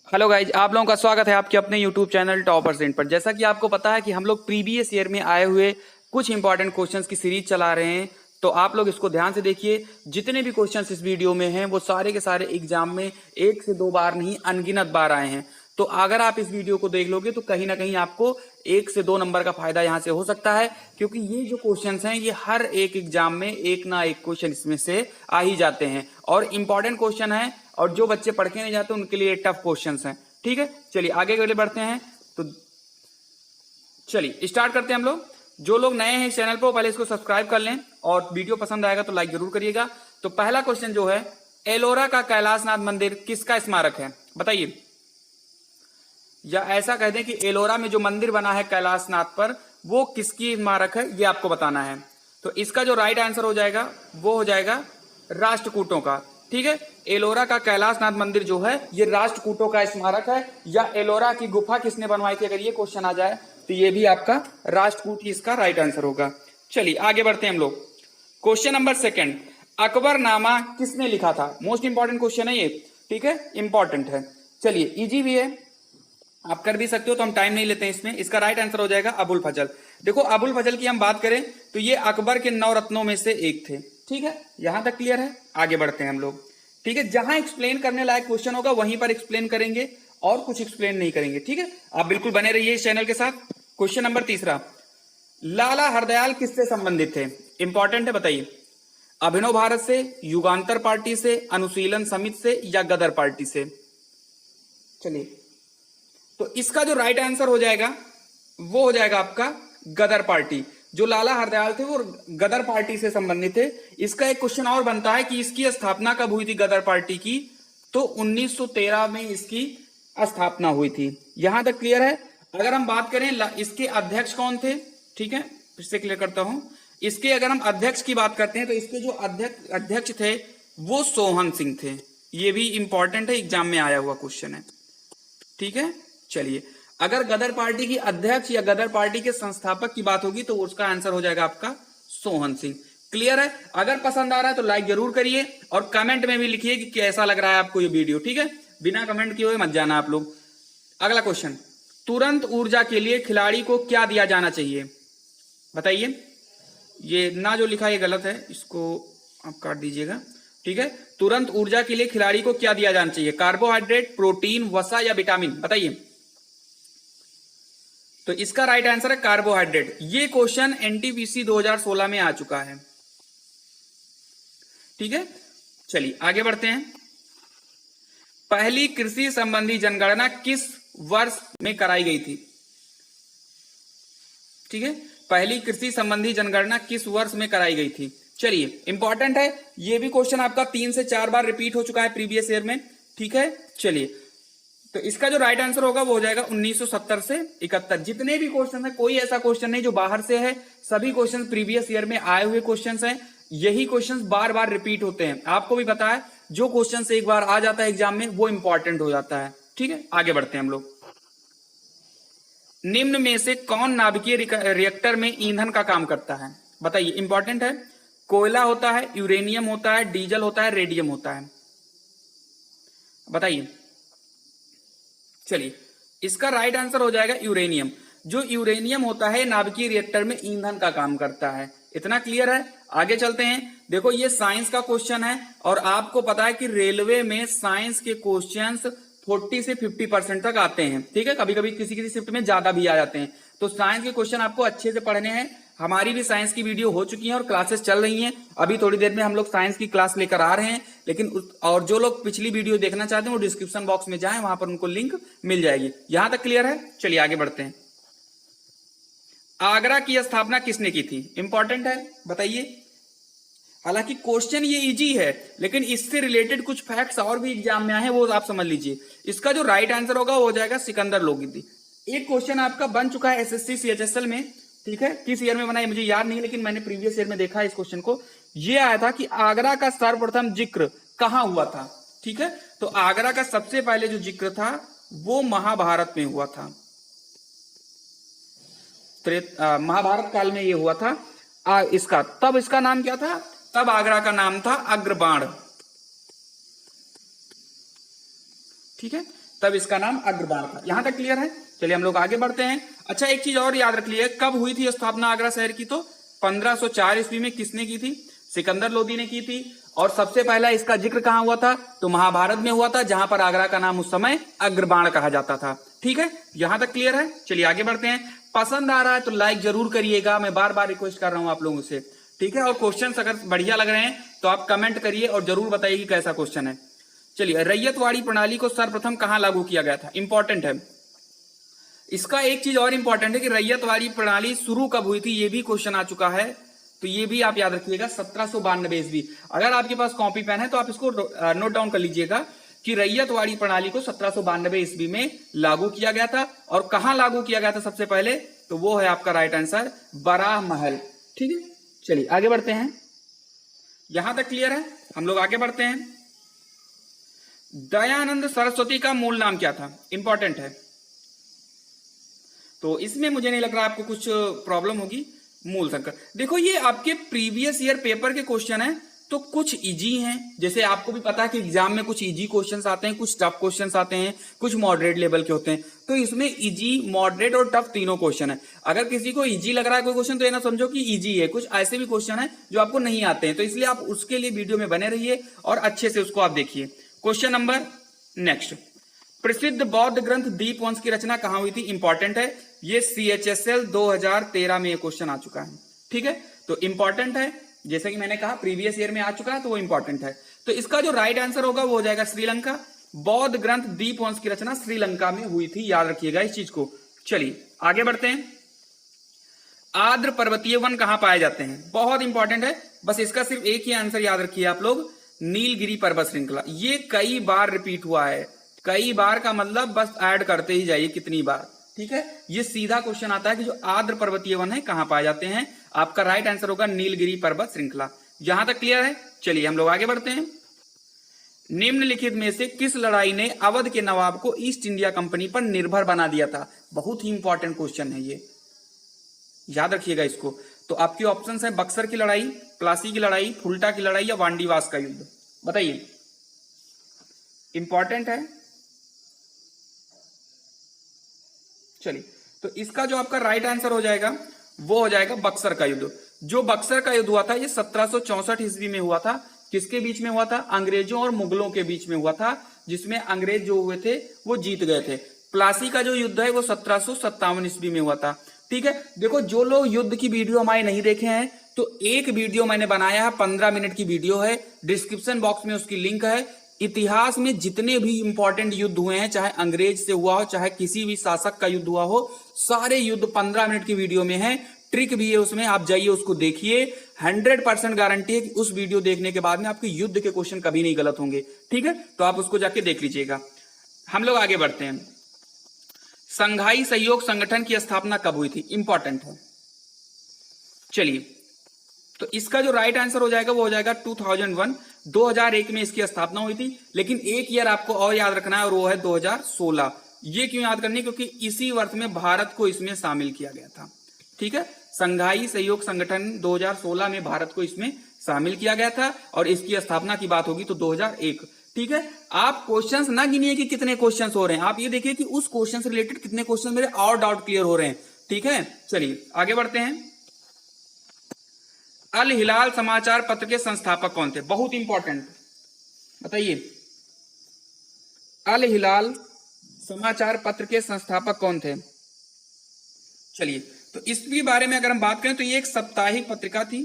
Hello guys, आप लोगों का स्वागत है आपके अपने यूट्यूब चैनल टॉपर% पर। जैसा कि आपको पता है कि हम लोग प्रीवियस ईयर में आए हुए कुछ इंपॉर्टेंट क्वेश्चंस की सीरीज चला रहे हैं, तो आप लोग इसको ध्यान से देखिए। जितने भी क्वेश्चंस इस वीडियो में हैं वो सारे के सारे एग्जाम में 1 से 2 बार नहीं, अनगिनत बार आए हैं। तो अगर आप इस वीडियो को देख लोगे तो कहीं ना कहीं आपको 1 से 2 नंबर का फायदा यहाँ से हो सकता है, क्योंकि ये जो क्वेश्चंस हैं ये हर एक एग्जाम में एक ना एक क्वेश्चन इसमें से आ ही जाते हैं और इंपॉर्टेंट क्वेश्चन है, और जो बच्चे पढ़ के नहीं जाते उनके लिए टफ क्वेश्चंस हैं। ठीक है, चलिए आगे के लिए बढ़ते हैं। तो चलिए स्टार्ट करते हैं हम लोग। जो लोग नए हैं इस चैनल पर पहले इसको सब्सक्राइब कर लें, और वीडियो पसंद आएगा तो लाइक जरूर करिएगा। तो पहला क्वेश्चन जो है, एलोरा का कैलाशनाथ मंदिर किसका स्मारक है? बताइए। या ऐसा कह दें कि एलोरा में जो मंदिर बना है कैलाशनाथ पर, वो किसकी स्मारक है, ये आपको बताना है। तो इसका जो राइट आंसर हो जाएगा वो हो जाएगा राष्ट्रकूटों का। ठीक है, एलोरा का कैलाशनाथ मंदिर जो है ये राष्ट्रकूटों का स्मारक है। या एलोरा की गुफा किसने बनवाई थी, अगर ये क्वेश्चन आ जाए तो ये भी आपका राष्ट्रकूट ही इसका राइट आंसर होगा। चलिए आगे बढ़ते हैं हम लोग। क्वेश्चन नंबर सेकंड, अकबरनामा किसने लिखा था? मोस्ट इंपॉर्टेंट क्वेश्चन है ये। ठीक है, इंपॉर्टेंट है। चलिए इजी भी है, आप कर भी सकते हो, तो हम टाइम नहीं लेते हैं इसमें। इसका राइट आंसर हो जाएगा अबुल फजल। देखो अबुल फजल की हम बात करें तो ये अकबर के 9 रत्नों में से एक थे। ठीक है, यहां तक क्लियर है। आगे बढ़ते हैं हम लोग। ठीक है, जहां एक्सप्लेन करने लायक क्वेश्चन होगा वहीं पर एक्सप्लेन करेंगे, और कुछ एक्सप्लेन नहीं करेंगे। ठीक है, आप बिल्कुल बने रहिए इस चैनल के साथ। क्वेश्चन नंबर तीसरा, लाला हरदयाल किससे संबंधित थे? इंपॉर्टेंट है, बताइए। अभिनव भारत से, युगांतर पार्टी से, अनुशीलन समिति से, या गदर पार्टी से? चलिए, तो इसका जो राइट आंसर हो जाएगा वो हो जाएगा आपका गदर पार्टी। जो लाला हरदयाल थे वो गदर पार्टी से संबंधित थे। इसका एक क्वेश्चन और बनता है कि इसकी स्थापना कब हुई थी गदर पार्टी की? तो 1913 में इसकी स्थापना हुई थी। यहां तक क्लियर है। अगर हम बात करें इसके अध्यक्ष कौन थे, ठीक है, फिर से क्लियर करता हूं। इसके अगर हम अध्यक्ष की बात करते हैं तो इसके जो अध्यक्ष थे वो सोहन सिंह थे। ये भी इंपॉर्टेंट है, एग्जाम में आया हुआ क्वेश्चन है। ठीक है, चलिए अगर गदर पार्टी की अध्यक्ष या गदर पार्टी के संस्थापक की बात होगी तो उसका आंसर हो जाएगा आपका सोहन सिंह। क्लियर है। अगर पसंद आ रहा है तो लाइक जरूर करिए, और कमेंट में भी लिखिए कि कैसा लग रहा है आपको ये वीडियो। ठीक है, बिना कमेंट किए हुए मत जाना आप लोग। अगला क्वेश्चन, तुरंत ऊर्जा के लिए खिलाड़ी को क्या दिया जाना चाहिए? बताइए। ये ना जो लिखा है ये गलत है, इसको आप काट दीजिएगा। ठीक है, तुरंत ऊर्जा के लिए खिलाड़ी को क्या दिया जाना चाहिए? कार्बोहाइड्रेट, प्रोटीन, वसा या विटामिन? बताइए। तो इसका राइट आंसर है कार्बोहाइड्रेट। ये क्वेश्चन एनटीपीसी 2016 में आ चुका है। ठीक है, चलिए आगे बढ़ते हैं। पहली कृषि संबंधी जनगणना किस वर्ष में कराई गई थी? ठीक है, पहली कृषि संबंधी जनगणना किस वर्ष में कराई गई थी? चलिए इंपॉर्टेंट है, ये भी क्वेश्चन आपका 3 से 4 बार रिपीट हो चुका है प्रीवियस ईयर में। ठीक है, चलिए तो इसका जो राइट आंसर होगा वो हो जाएगा 1970 से 71। जितने भी क्वेश्चन है कोई ऐसा क्वेश्चन नहीं जो बाहर से है, सभी क्वेश्चन प्रीवियस ईयर में आए हुए क्वेश्चंस हैं। यही क्वेश्चंस बार बार रिपीट होते हैं। आपको भी पता है जो क्वेश्चन एक बार आ जाता है एग्जाम में वो इंपॉर्टेंट हो जाता है। ठीक है, आगे बढ़ते हैं हम लोग। निम्न में से कौन नाभिकीय रिएक्टर में ईंधन का काम करता है? बताइए, इंपॉर्टेंट है। कोयला होता है, यूरेनियम होता है, डीजल होता है, रेडियम होता है? बताइए। चलिए इसका राइट आंसर हो जाएगा यूरेनियम। जो यूरेनियम होता है नाभिकीय रिएक्टर में ईंधन का काम करता है। इतना क्लियर है। आगे चलते हैं। देखो ये साइंस का क्वेश्चन है, और आपको पता है कि रेलवे में साइंस के क्वेश्चंस 40 से 50% तक आते हैं। ठीक है, कभी कभी किसी किसी शिफ्ट में ज्यादा भी आ जाते हैं। तो साइंस के क्वेश्चन आपको अच्छे से पढ़ने हैं। हमारी भी साइंस की वीडियो हो चुकी है और क्लासेस चल रही हैं। अभी थोड़ी देर में हम लोग साइंस की क्लास लेकर आ रहे हैं। लेकिन और जो लोग पिछली वीडियो देखना चाहते हैं वो डिस्क्रिप्शन बॉक्स में जाएं, वहां पर उनको लिंक मिल जाएगी। यहां तक क्लियर है। चलिए आगे बढ़ते हैं। आगरा की स्थापना किसने की थी? इंपॉर्टेंट है, बताइए। हालांकि क्वेश्चन ये इजी है, लेकिन इससे रिलेटेड कुछ फैक्ट्स और भी एग्जाम में आए हैं, वो आप समझ लीजिए। इसका जो राइट आंसर होगा वो हो जाएगा सिकंदर लोदीदी। एक क्वेश्चन आपका बन चुका है एसएससी सीएचएसएल में। ठीक है, किस ईयर में बना है मुझे याद नहीं, लेकिन मैंने प्रीवियस ईयर में देखा है इस क्वेश्चन को। ये आया था कि आगरा का सर्वप्रथम जिक्र कहां हुआ था। ठीक है, तो आगरा का सबसे पहले जो जिक्र था वो महाभारत में हुआ था। महाभारत काल में ये हुआ था। तब इसका नाम क्या था? तब आगरा का नाम था अग्रबाण। ठीक है, तब इसका नाम अग्रबाण था। यहां तक क्लियर है? चलिए हम लोग आगे बढ़ते हैं। अच्छा, एक चीज और याद रख लिए, कब हुई थी स्थापना आगरा शहर की? तो 1504 ईस्वी में। किसने की थी? सिकंदर लोदी ने की थी। और सबसे पहला इसका जिक्र कहां हुआ था? तो महाभारत में हुआ था, जहां पर आगरा का नाम उस समय अग्रबाण कहा जाता था। ठीक है, यहां तक क्लियर है? चलिए आगे बढ़ते हैं। पसंद आ रहा है तो लाइक जरूर करिएगा, मैं बार बार रिक्वेस्ट कर रहा हूं आप लोगों से। ठीक है, और क्वेश्चन अगर बढ़िया लग रहे हैं तो आप कमेंट करिए और जरूर बताइए कि कैसा क्वेश्चन है। चलिए, रैयतवाड़ी प्रणाली को सर्वप्रथम कहां लागू किया गया था? इंपॉर्टेंट है। इसका एक चीज और इंपॉर्टेंट है कि रैयतवाड़ी प्रणाली शुरू कब हुई थी, ये भी क्वेश्चन आ चुका है, तो ये भी आप याद रखिएगा, 1792 ईस्वी। अगर आपके पास कॉपी पेन है तो आप इसको नोट डाउन कर लीजिएगा कि रैयतवाड़ी प्रणाली को 1792 ईस्वी में लागू किया गया था। और कहां लागू किया गया था सबसे पहले? तो वो है आपका राइट आंसर, बराह महल। ठीक है, चलिए आगे बढ़ते हैं। यहां तक क्लियर है? हम लोग आगे बढ़ते हैं। दयानंद सरस्वती का मूल नाम क्या था? इंपॉर्टेंट है, तो इसमें मुझे नहीं लग रहा आपको कुछ प्रॉब्लम होगी। मूल शंकर, देखो ये आपके प्रीवियस ईयर पेपर के क्वेश्चन है, तो कुछ इजी हैं, जैसे आपको भी पता है कि एग्जाम में कुछ इजी क्वेश्चंस आते हैं, कुछ टफ क्वेश्चंस आते हैं, कुछ मॉडरेट लेवल के होते हैं। तो इसमें इजी, मॉडरेट और टफ तीनों क्वेश्चन है। अगर किसी को इजी लग रहा है कोई क्वेश्चन तो ये ना समझो कि इजी है, कुछ ऐसे भी क्वेश्चन है जो आपको नहीं आते हैं, तो इसलिए आप उसके लिए वीडियो में बने रहिए और अच्छे से उसको आप देखिए। क्वेश्चन नंबर नेक्स्ट, प्रसिद्ध बौद्ध ग्रंथ दीपवंश की रचना कहां हुई थी? इंपॉर्टेंट है, ये CHSL 2013 में ये क्वेश्चन आ चुका है। ठीक है, तो इंपॉर्टेंट है, जैसे कि मैंने कहा प्रीवियस ईयर में आ चुका है, तो वो इंपॉर्टेंट है। तो इसका जो राइट आंसर होगा वो हो जाएगा श्रीलंका। बौद्ध ग्रंथ दीपवंश की रचना श्रीलंका में हुई थी, याद रखिएगा इस चीज को। चलिए आगे बढ़ते हैं। आर्द्र पर्वतीय वन कहां पाए जाते हैं? बहुत इंपॉर्टेंट है, बस इसका सिर्फ एक ही आंसर याद रखिए आप लोग, नीलगिरी पर्वत श्रृंखला। ये कई बार रिपीट हुआ है, कई बार का मतलब बस ऐड करते ही जाइए कितनी बार। ठीक है, ये सीधा क्वेश्चन आता है कि जो आर्द्र पर्वतीय वन है कहां पाए जाते हैं? आपका राइट आंसर होगा नीलगिरी पर्वत श्रृंखला। यहां तक क्लियर है? चलिए हम लोग आगे बढ़ते हैं। निम्नलिखित में से किस लड़ाई ने अवध के नवाब को ईस्ट इंडिया कंपनी पर निर्भर बना दिया था? बहुत ही इंपॉर्टेंट क्वेश्चन है ये, याद रखिएगा इसको। तो आपके ऑप्शंस है बक्सर की लड़ाई, प्लासी की लड़ाई, फुल्टा की लड़ाई या वांडीवास का युद्ध। बताइए, इंपॉर्टेंट है। चलिए, तो इसका जो आपका राइट आंसर हो जाएगा वो हो जाएगा बक्सर का युद्ध। जो बक्सर का युद्ध हुआ था ये 1764 ईस्वी में हुआ था। किसके बीच में हुआ था? अंग्रेजों और मुगलों के बीच में हुआ था, जिसमें अंग्रेज जो हुए थे वो जीत गए थे। प्लासी का जो युद्ध है वो 1757 ईस्वी में हुआ था। ठीक है, देखो जो लोग युद्ध की वीडियो हमारे नहीं देखे हैं तो एक वीडियो मैंने बनाया है, 15 मिनट की वीडियो है, डिस्क्रिप्शन बॉक्स में उसकी लिंक है। इतिहास में जितने भी इंपॉर्टेंट युद्ध हुए हैं, चाहे अंग्रेज से हुआ हो चाहे किसी भी शासक का युद्ध हुआ हो, सारे युद्ध 15 मिनट की वीडियो में है। ट्रिक भी है उसमें, आप जाइए उसको देखिए। 100% गारंटी है कि उस वीडियो देखने के बाद में आपके युद्ध के क्वेश्चन कभी नहीं गलत होंगे। ठीक है, तो आप उसको जाके देख लीजिएगा। हम लोग आगे बढ़ते हैं। संघाई सहयोग संगठन की स्थापना कब हुई थी? इंपॉर्टेंट है। चलिए, तो इसका जो राइट आंसर हो जाएगा वो हो जाएगा 2001। 2001 में इसकी स्थापना हुई थी, लेकिन एक ईयर आपको और याद रखना है और वो है 2016। ये क्यों याद करनी? क्योंकि इसी वर्ष में भारत को इसमें शामिल किया गया था। ठीक है, संघाई सहयोग संगठन 2016 में भारत को इसमें शामिल किया गया था और इसकी स्थापना की बात होगी तो 2001। ठीक है, आप क्वेश्चंस ना गिनिए कि कितने क्वेश्चंस हो रहे हैं, आप ये देखिए कि उस क्वेश्चन से रिलेटेड कितने क्वेश्चन मेरे और डाउट क्लियर हो रहे हैं। ठीक है, चलिए आगे बढ़ते हैं। अल हिलाल समाचार पत्र के संस्थापक कौन थे? बहुत इंपॉर्टेंट, बताइए। अल हिलाल समाचार पत्र के संस्थापक कौन थे? चलिए, तो इसके बारे में अगर हम बात करें तो ये एक साप्ताहिक पत्रिका थी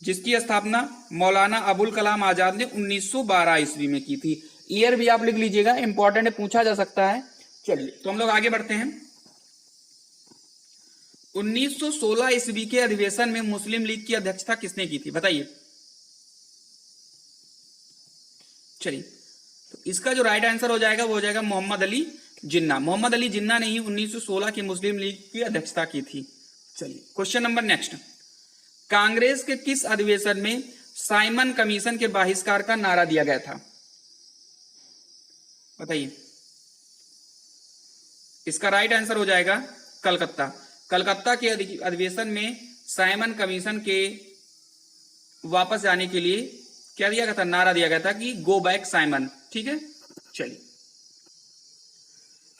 जिसकी स्थापना मौलाना अबुल कलाम आजाद ने 1912 ईस्वी में की थी। ईयर भी आप लिख लीजिएगा, इंपॉर्टेंट है, पूछा जा सकता है। चलिए, तो हम लोग आगे बढ़ते हैं। 1916 ईस्वी के अधिवेशन में मुस्लिम लीग की अध्यक्षता किसने की थी? बताइए। चलिए, तो इसका जो राइट आंसर हो जाएगा वो हो जाएगा मोहम्मद अली जिन्ना। मोहम्मद अली जिन्ना ने ही 1916 की मुस्लिम लीग की अध्यक्षता की थी। चलिए, क्वेश्चन नंबर नेक्स्ट। कांग्रेस के किस अधिवेशन में साइमन कमीशन के बहिष्कार का नारा दिया गया था? बताइए। इसका राइट आंसर हो जाएगा कलकत्ता। कलकत्ता के अधिवेशन में साइमन कमीशन के वापस जाने के लिए क्या दिया गया था? नारा दिया गया था कि गो बैक साइमन। ठीक है, चलिए,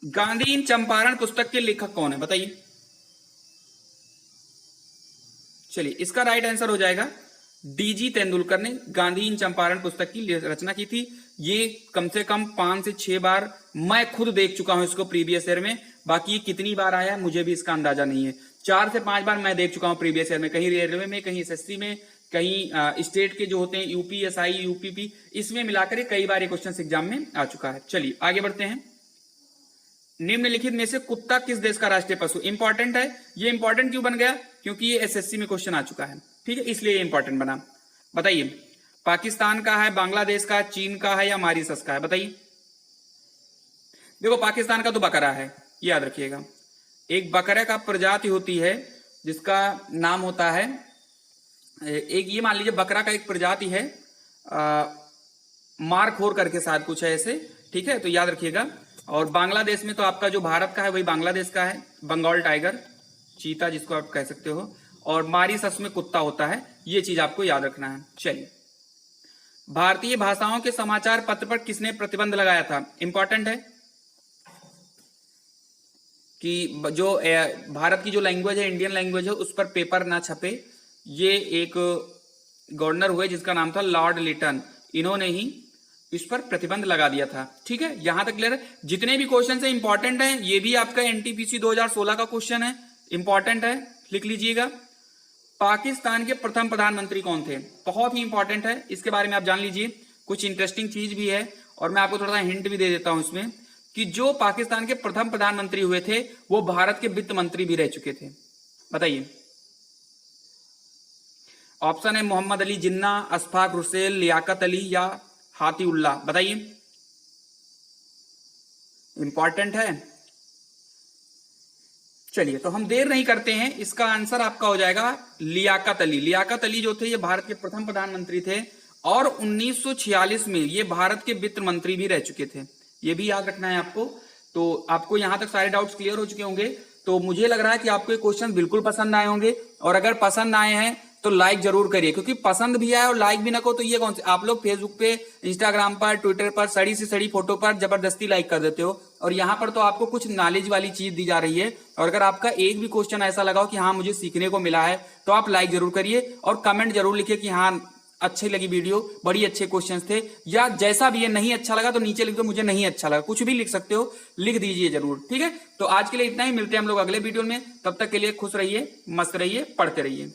गांधी इन चंपारण पुस्तक के लेखक कौन है, बताइए। चलिए, इसका राइट आंसर हो जाएगा डीजी तेंदुलकर ने गांधी इन चंपारण पुस्तक की रचना की थी। ये कम से कम 5 से 6 बार मैं खुद देख चुका हूं इसको प्रीवियस ईयर में, बाकी कितनी बार आया मुझे भी इसका अंदाजा नहीं है। 4 से 5 बार मैं देख चुका हूं प्रीवियस ईयर में, कहीं रेलवे में, कहीं एसएससी में, कहीं स्टेट के जो होते हैं यूपीएसआई, यूपीपी, इसमें मिलाकर कई बार ये क्वेश्चन एग्जाम में आ चुका है। चलिए आगे बढ़ते हैं। निम्नलिखित में से कुत्ता किस देश का राष्ट्रीय पशु? इंपॉर्टेंट है ये। इंपॉर्टेंट क्यों बन गया? क्योंकि ये एसएससी में क्वेश्चन आ चुका है, ठीक है, इसलिए ये इंपॉर्टेंट बना। बताइए, पाकिस्तान का है, बांग्लादेश का, चीन का है या मॉरिशस का है? बताइए। देखो, पाकिस्तान का तो बकरा है, याद रखिएगा। एक बकरे का प्रजाति होती है जिसका नाम होता है, एक ये मान लीजिए बकरा का एक प्रजाति है मारखोर करके शायद कुछ है ऐसे, ठीक है, तो याद रखिएगा। और बांग्लादेश में तो आपका जो भारत का है वही बांग्लादेश का है, बंगाल टाइगर, चीता जिसको आप कह सकते हो। और मॉरिशस में कुत्ता होता है, ये चीज आपको याद रखना है। चलिए, भारतीय भाषाओं के समाचार पत्र पर किसने प्रतिबंध लगाया था? इंपॉर्टेंट है कि जो भारत की जो लैंग्वेज है, इंडियन लैंग्वेज है, उस पर पेपर ना छपे। ये एक गवर्नर हुए जिसका नाम था लॉर्ड लिटन, इन्होंने ही इस पर प्रतिबंध लगा दिया था, ठीक है। यहां तक क्लियर है। जितने भी क्वेश्चन है इंपॉर्टेंट है, ये भी आपका एनटीपीसी 2016 का क्वेश्चन है, इंपॉर्टेंट है, लिख लीजिएगा। पाकिस्तान के प्रथम प्रधानमंत्री कौन थे? बहुत ही इंपॉर्टेंट है, इसके बारे में आप जान लीजिए। कुछ इंटरेस्टिंग चीज भी है और मैं आपको थोड़ा सा हिंट भी दे देता हूं इसमें, कि जो पाकिस्तान के प्रथम प्रधानमंत्री हुए थे वो भारत के वित्त मंत्री भी रह चुके थे। बताइए। ऑप्शन है मोहम्मद अली जिन्ना, अशफाक हुसैन, लियाकत अली या हाथीउल्लाह। बताइए, इंपॉर्टेंट है। चलिए, तो हम देर नहीं करते हैं, इसका आंसर आपका हो जाएगा लियाकत अली। लियाकत अली जो थे ये भारत के प्रथम प्रधानमंत्री थे और 1946 में ये भारत के वित्त मंत्री भी रह चुके थे, ये भी याद रखना है आपको। तो आपको यहां तक सारे डाउट्स क्लियर हो चुके होंगे। तो मुझे लग रहा है कि आपको ये क्वेश्चन बिल्कुल पसंद आए होंगे, और अगर पसंद आए हैं तो लाइक जरूर करिए, क्योंकि पसंद भी आए और लाइक भी ना को तो ये कौन से, आप लोग फेसबुक पे, इंस्टाग्राम पर, ट्विटर पर सड़ी से सड़ी फोटो पर जबरदस्ती लाइक कर देते हो, और यहाँ पर तो आपको कुछ नॉलेज वाली चीज दी जा रही है। और अगर आपका एक भी क्वेश्चन ऐसा लगा हो कि हाँ मुझे सीखने को मिला है, तो आप लाइक जरूर करिए और कमेंट जरूर लिखिए कि हाँ अच्छी लगी वीडियो, बड़ी अच्छे क्वेश्चंस थे, या जैसा भी है नहीं अच्छा लगा तो नीचे लिख दो मुझे नहीं अच्छा लगा, कुछ भी लिख सकते हो, लिख दीजिए जरूर, ठीक है। तो आज के लिए इतना ही, मिलते हैं हम लोग अगले वीडियो में, तब तक के लिए खुश रहिए, मस्त रहिए, पढ़ते रहिए।